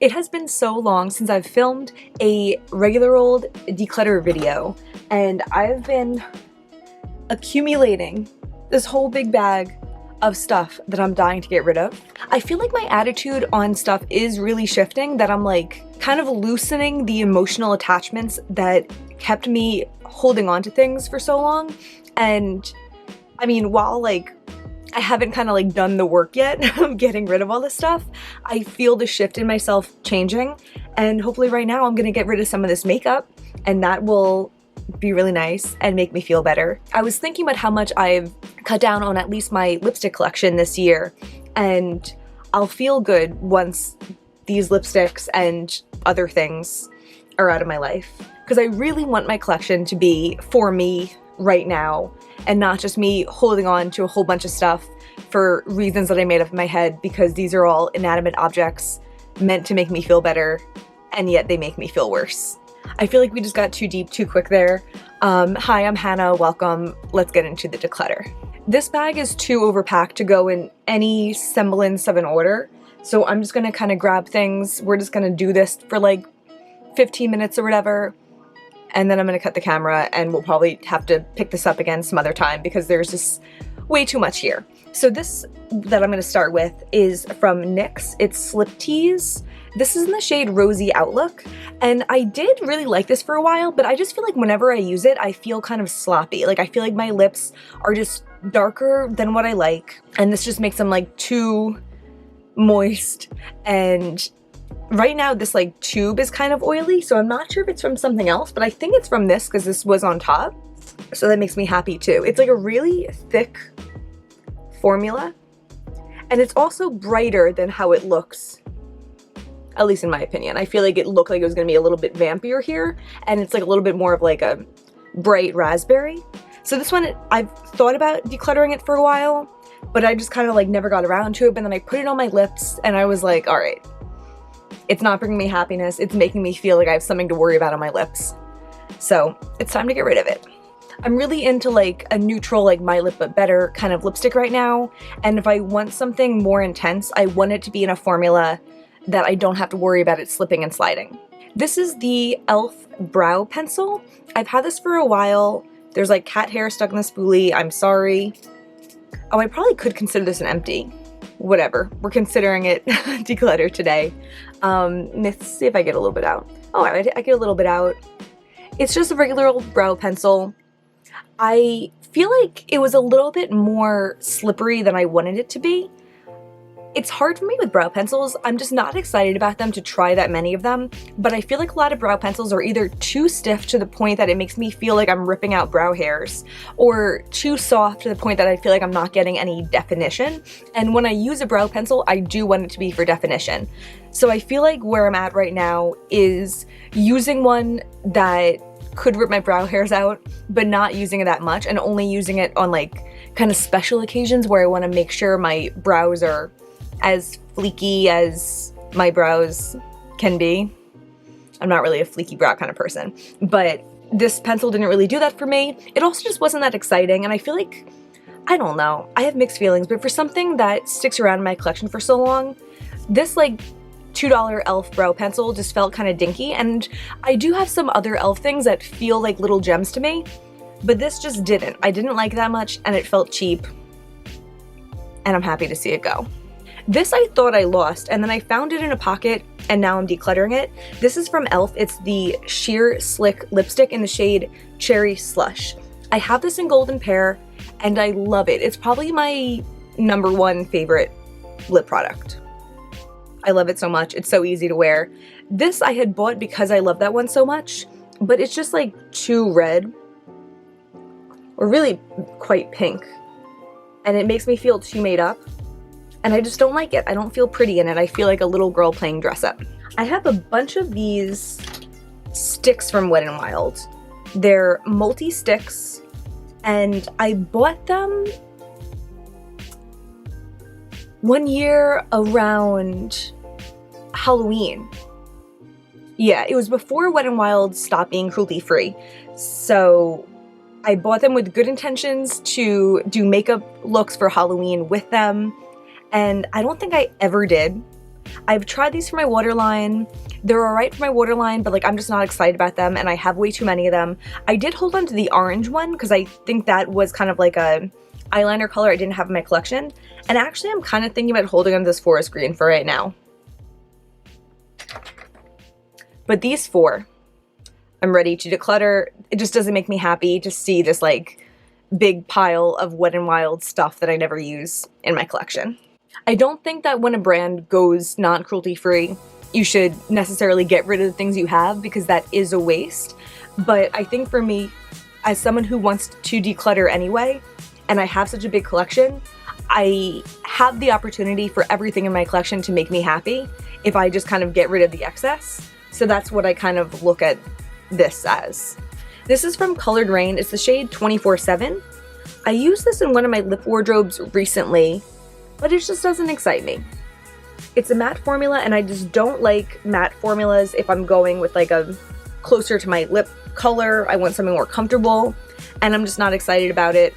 It has been so long since I've filmed a regular old declutter video, and I've been accumulating this whole big bag of stuff that I'm dying to get rid of. I feel like my attitude on stuff is really shifting, that I'm like kind of loosening the emotional attachments that kept me holding on to things for so long. And I mean, while like I haven't kind of like done the work yet of getting rid of all this stuff, I feel the shift in myself changing, and hopefully right now I'm gonna get rid of some of this makeup, and that will be really nice and make me feel better. I was thinking about how much I've cut down on at least my lipstick collection this year, and I'll feel good once these lipsticks and other things are out of my life, because I really want my collection to be for me right now and not just me holding on to a whole bunch of stuff for reasons that I made up in my head, because these are all inanimate objects meant to make me feel better, and yet they make me feel worse. I feel like we just got too deep too quick there. Hi, I'm Hannah, welcome. Let's get into the declutter. This bag is too overpacked to go in any semblance of an order, so I'm just gonna kind of grab things. We're just gonna do this for like 15 minutes or whatever, and then I'm gonna cut the camera, and we'll probably have to pick this up again some other time because there's just way too much here. So this that I'm gonna start with is from NYX. It's Slip Tease. This is in the shade Rosy Outlook, and I did really like this for a while, but I just feel like whenever I use it, I feel kind of sloppy. Like I feel like my lips are just darker than what I like, and this just makes them like too moist. And right now this like tube is kind of oily, so I'm not sure if it's from something else, but I think it's from this because this was on top. So that makes me happy too. It's like a really thick formula, and it's also brighter than how it looks, at least in my opinion. I feel like it looked like it was gonna be a little bit vampier here, and it's like a little bit more of like a bright raspberry. So this one, I've thought about decluttering it for a while, but I just kind of like never got around to it. But then I put it on my lips and I was like, all right, it's not bringing me happiness. It's making me feel like I have something to worry about on my lips. So it's time to get rid of it. I'm really into like a neutral, like My Lip But Better kind of lipstick right now. And if I want something more intense, I want it to be in a formula that I don't have to worry about it slipping and sliding. This is the e.l.f. Brow Pencil. I've had this for a while. There's like cat hair stuck in the spoolie. I'm sorry. Oh, I probably could consider this an empty. Whatever. We're considering it declutter today. Let's see if I get a little bit out. Oh, I get a little bit out. It's just a regular old brow pencil. I feel like it was a little bit more slippery than I wanted it to be. It's hard for me with brow pencils. I'm just not excited about them to try that many of them, but I feel like a lot of brow pencils are either too stiff to the point that it makes me feel like I'm ripping out brow hairs, or too soft to the point that I feel like I'm not getting any definition. And when I use a brow pencil, I do want it to be for definition. So I feel like where I'm at right now is using one that could rip my brow hairs out, but not using it that much, and only using it on like kind of special occasions where I want to make sure my brows are as fleeky as my brows can be. I'm not really a fleeky brow kind of person, but this pencil didn't really do that for me. It also just wasn't that exciting, and I feel like, I don't know, I have mixed feelings, but for something that sticks around in my collection for so long, this like $2 e.l.f. brow pencil just felt kind of dinky. And I do have some other e.l.f. things that feel like little gems to me, but this just didn't. I didn't like that much, and it felt cheap, and I'm happy to see it go. This I thought I lost, and then I found it in a pocket, and now I'm decluttering it. This is from e.l.f. It's the Sheer Slick lipstick in the shade Cherry Slush. I have this in Golden Pear, and I love it. It's probably my #1 favorite lip product. I love it so much. It's so easy to wear. This I had bought because I love that one so much, but it's just like too red, or really quite pink, and it makes me feel too made up. And I just don't like it. I don't feel pretty in it. I feel like a little girl playing dress up. I have a bunch of these sticks from Wet n Wild. They're multi-sticks, and I bought them one year around Halloween. Yeah, it was before Wet n Wild stopped being cruelty-free. So I bought them with good intentions to do makeup looks for Halloween with them, and I don't think I ever did. I've tried these for my waterline. They're alright for my waterline, but like I'm just not excited about them and I have way too many of them. I did hold on to the orange one because I think that was kind of like a eyeliner color I didn't have in my collection. And actually I'm kind of thinking about holding on to this forest green for right now. But these four, I'm ready to declutter. It just doesn't make me happy to see this like big pile of Wet n Wild stuff that I never use in my collection. I don't think that when a brand goes non-cruelty free, you should necessarily get rid of the things you have because that is a waste. But I think for me, as someone who wants to declutter anyway, and I have such a big collection, I have the opportunity for everything in my collection to make me happy if I just kind of get rid of the excess. So that's what I kind of look at this as. This is from Colored Rain. It's the shade 24/7. I used this in one of my lip wardrobes recently, but it just doesn't excite me. It's a matte formula and I just don't like matte formulas if I'm going with like a closer to my lip color. I want something more comfortable and I'm just not excited about it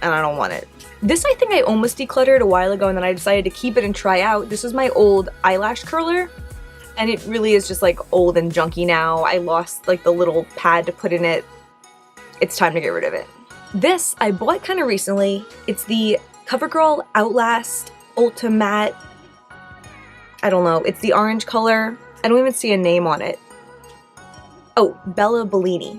and I don't want it. This I think I almost decluttered a while ago and then I decided to keep it and try out. This was my old eyelash curler and it really is just like old and junky now. I lost like the little pad to put in it. It's time to get rid of it. This I bought kind of recently. It's the CoverGirl Outlast Ultra Matte. I don't know. It's the orange color. I don't even see a name on it. Oh, Bella Bellini.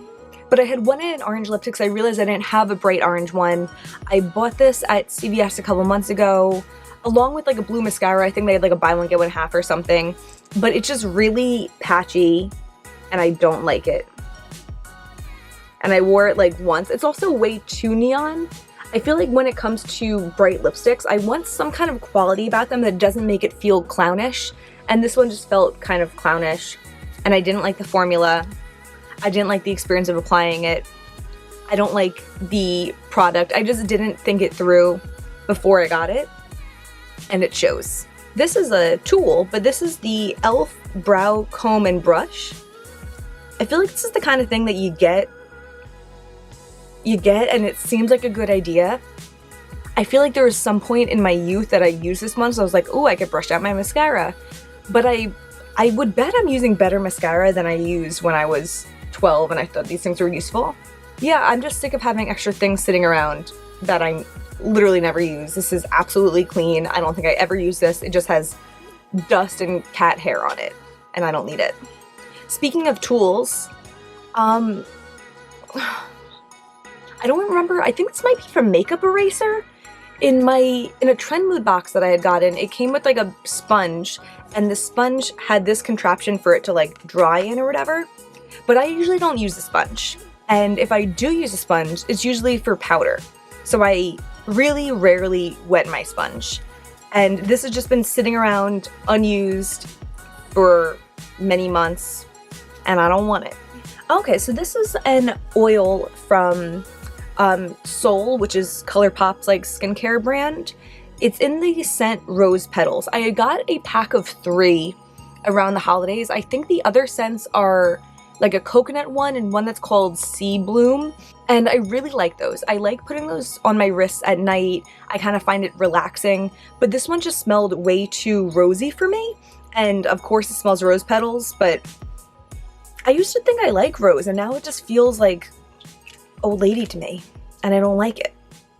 But I had wanted an orange lipstick, so I realized I didn't have a bright orange one. I bought this at CVS a couple months ago, along with like a blue mascara. I think they had like a buy one get one half or something. But it's just really patchy, and I don't like it. And I wore it like once. It's also way too neon. I feel like when it comes to bright lipsticks, I want some kind of quality about them that doesn't make it feel clownish. And this one just felt kind of clownish. And I didn't like the formula. I didn't like the experience of applying it. I don't like the product. I just didn't think it through before I got it. And it shows. This is a tool, but this is the e.l.f. Brow Comb and Brush. I feel like this is the kind of thing that you get and it seems like a good idea. I feel like there was some point in my youth that I used this one, so I was like, oh, I could brush out my mascara. But I would bet I'm using better mascara than I used when I was 12 and I thought these things were useful. Yeah, I'm just sick of having extra things sitting around that I literally never use. This is absolutely clean. I don't think I ever use this. It just has dust and cat hair on it, and I don't need it. Speaking of tools, I don't remember, I think this might be from Makeup Eraser. In a Trend Mood box that I had gotten, it came with like a sponge, and the sponge had this contraption for it to like dry in or whatever, but I usually don't use the sponge. And if I do use a sponge, it's usually for powder. So I really rarely wet my sponge. And this has just been sitting around unused for many months, and I don't want it. Okay, so this is an oil from Soul, which is ColourPop's like skincare brand. It's in the scent Rose Petals. I got a pack of 3 around the holidays. I think the other scents are like a coconut one and one that's called Sea Bloom, and I really like those. I like putting those on my wrists at night. I kind of find it relaxing, but this one just smelled way too rosy for me, and of course it smells rose petals, but I used to think I like rose, and now it just feels like old lady to me, and I don't like it,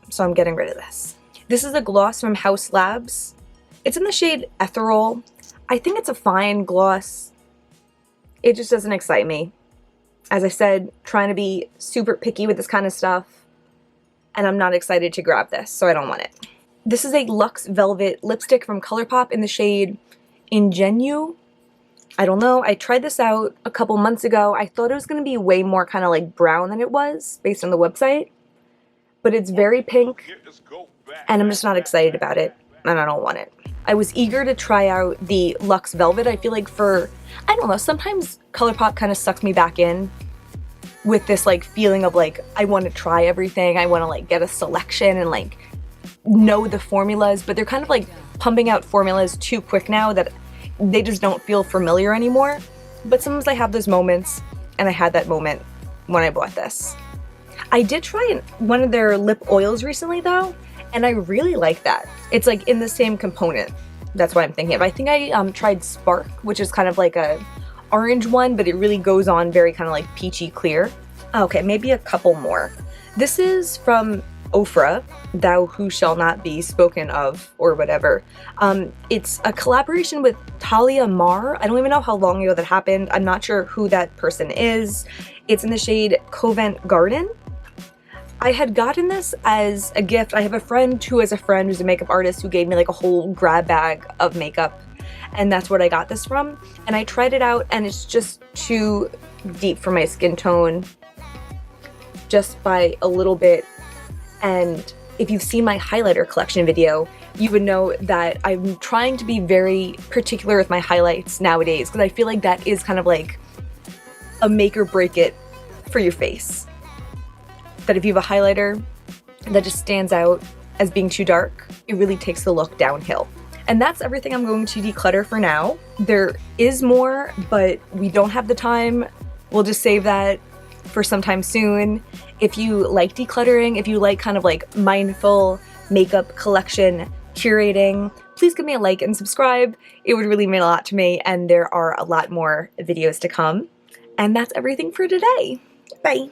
so I'm getting rid of this. This is a gloss from House Labs. It's in the shade Ethereal. I think it's a fine gloss. It just doesn't excite me. As I said, trying to be super picky with this kind of stuff, and I'm not excited to grab this, so I don't want it. This is a Luxe Velvet lipstick from ColourPop in the shade Ingenue. I don't know, I tried this out a couple months ago. I thought it was going to be way more kind of like brown than it was, based on the website. But it's very pink, and I'm just not excited about it, and I don't want it. I was eager to try out the Luxe Velvet. I feel like I don't know, sometimes ColourPop kind of sucks me back in with this like feeling of like, I want to try everything. I want to like get a selection and like know the formulas, but they're kind of like pumping out formulas too quick now that they just don't feel familiar anymore. But sometimes I have those moments, and I had that moment when I bought this. I did try one of their lip oils recently though, and I really like that. It's like in the same component. That's what I'm thinking of. I think I tried Spark, which is kind of like a orange one, but it really goes on very kind of like peachy clear. Okay, maybe a couple more. This is from Ofra, Thou Who Shall Not Be Spoken Of, or whatever. It's a collaboration with Talia Mar. I don't even know how long ago that happened. I'm not sure who that person is. It's in the shade Covent Garden. I had gotten this as a gift. I have a friend who is a friend who's a makeup artist who gave me like a whole grab bag of makeup, and that's what I got this from. And I tried it out and it's just too deep for my skin tone, just by a little bit. And if you've seen my highlighter collection video, you would know that I'm trying to be very particular with my highlights nowadays, because I feel like that is kind of like a make or break it for your face. That if you have a highlighter that just stands out as being too dark, it really takes the look downhill. And that's everything I'm going to declutter for now. There is more, but we don't have the time. We'll just save that for sometime soon. If you like decluttering, if you like kind of like mindful makeup collection curating, please give me a like and subscribe. It would really mean a lot to me, and there are a lot more videos to come. And that's everything for today. Bye.